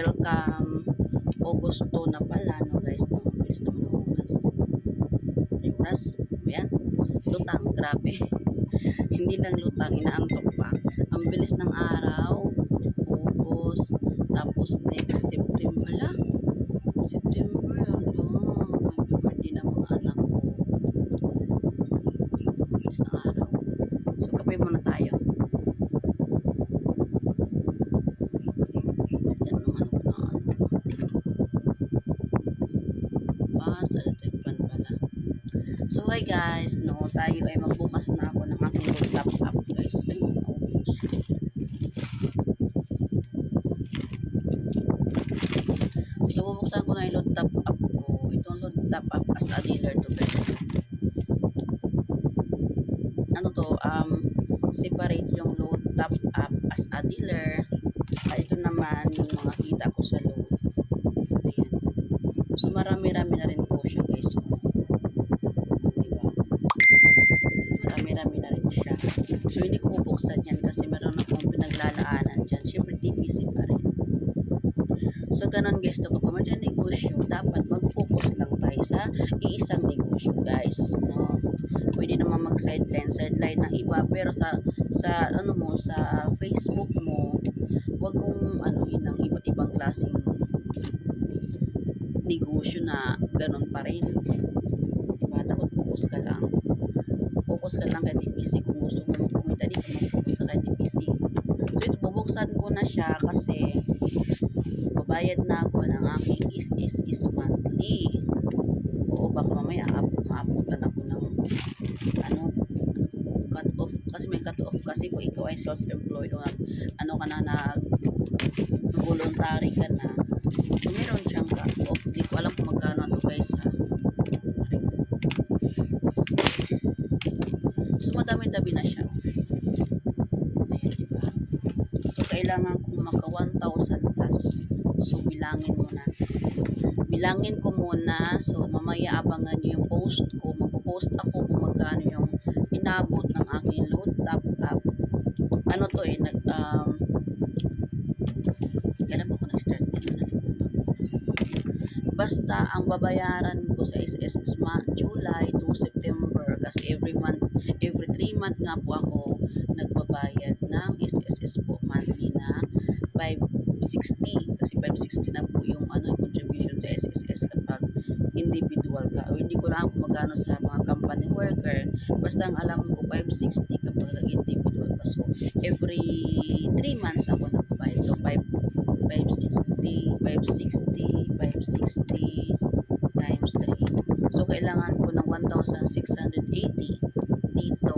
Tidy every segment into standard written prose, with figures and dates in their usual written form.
welcome August 2 na pala, no guys, no? Bilis naman ang oras. Yung oras, ayan, lutang, grabe. Hindi lang lutang, inaantok pa. Ang bilis ng araw, August, tapos next September, ala, September, ano, happy birthday ng mga anak ko. Ang bilis ng araw. So, kape muna tayo. Yan naman ako na sa electric fan pala. So hi guys, no, tayo ay magbukas na ako ng aking laptop guys. Ay, naubos. So bubuksan ko na yung laptop app ko. Itong laptop app as a dealer to guys. Ano to, separate yung laptop app as a dealer. Ito naman yung mga kita ko sa load. Ayan. So marami-rami na rin po siya guys. Marami-rami na rin siya. So, hindi ko bubuksan yan kasi meron akong pinaglalaanan dyan. Siyempre, TPC pa rin. So, ganun guys. Kapag may negosyo, dapat mag-focus lang tayo sa iisang negosyo guys. No? Pwede naman sideline ng iba. Pero ano mo, sa Facebook mo, wag mong anuhin ng iba't ibang klaseng negosyo na ganun pa rin. Diba? Dapat focus ka lang. Focus ka lang kay TPC. Kung gusto mo kumita dito, mag-focus ka kay TPC. So, ito, bubuksan ko na siya kasi babayad na ako ng aking is monthly. Oo, baka mamaya maabutan ako ng cut off. Kasi may cut off kasi kung ikaw ay self-employed o ano ka na voluntary ka na. So, meron siyang cut off. Di ko alam kung magkano ito guys ha. So, madami-dami na siya. Ayan, diba? So, kailangan kong maka 1,000 plus. So, bilangin mo na. Bilangin ko muna. So, mamaya abangan nyo yung post ko. Magpo-post ako kung magkano yung inabot ng aking load top up. Ano to eh, kailan ba ako nag-start din? Basta, ang babayaran ko sa SSS is July to September kasi every 3 month nga po ako nagbabayad ng SSS po monthly na 560 kasi 560 na po yung contribution sa SSS kapag individual ka. O hindi ko lang kung magkano sa mga company worker. Basta ang alam ko 560 kapag nag-individual ka. So, every 3 months ako nagbabayad. So, 560 times 3. So, kailangan ko ng 1,680 dito.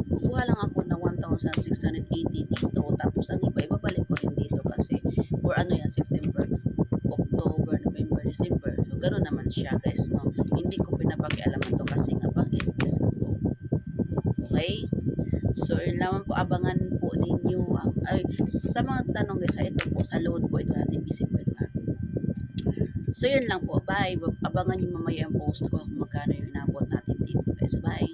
Kukuha lang ako ng 1,680 dito. Tapos, ang iba, ibabalik ko rin dito kasi for September, October, November, December. So, gano'n naman siya guys, no? Hindi ko pinapakialaman to kasi nga pang SS ko to. Okay? So, yun naman po, abangan po ninyo sa mga tanong guys, ito po, sa load po ito, TPC po ito. So, yun lang po. Bye. Abangan nyo mamaya ang post ko kung magkano yung inabot natin dito guys. Bye.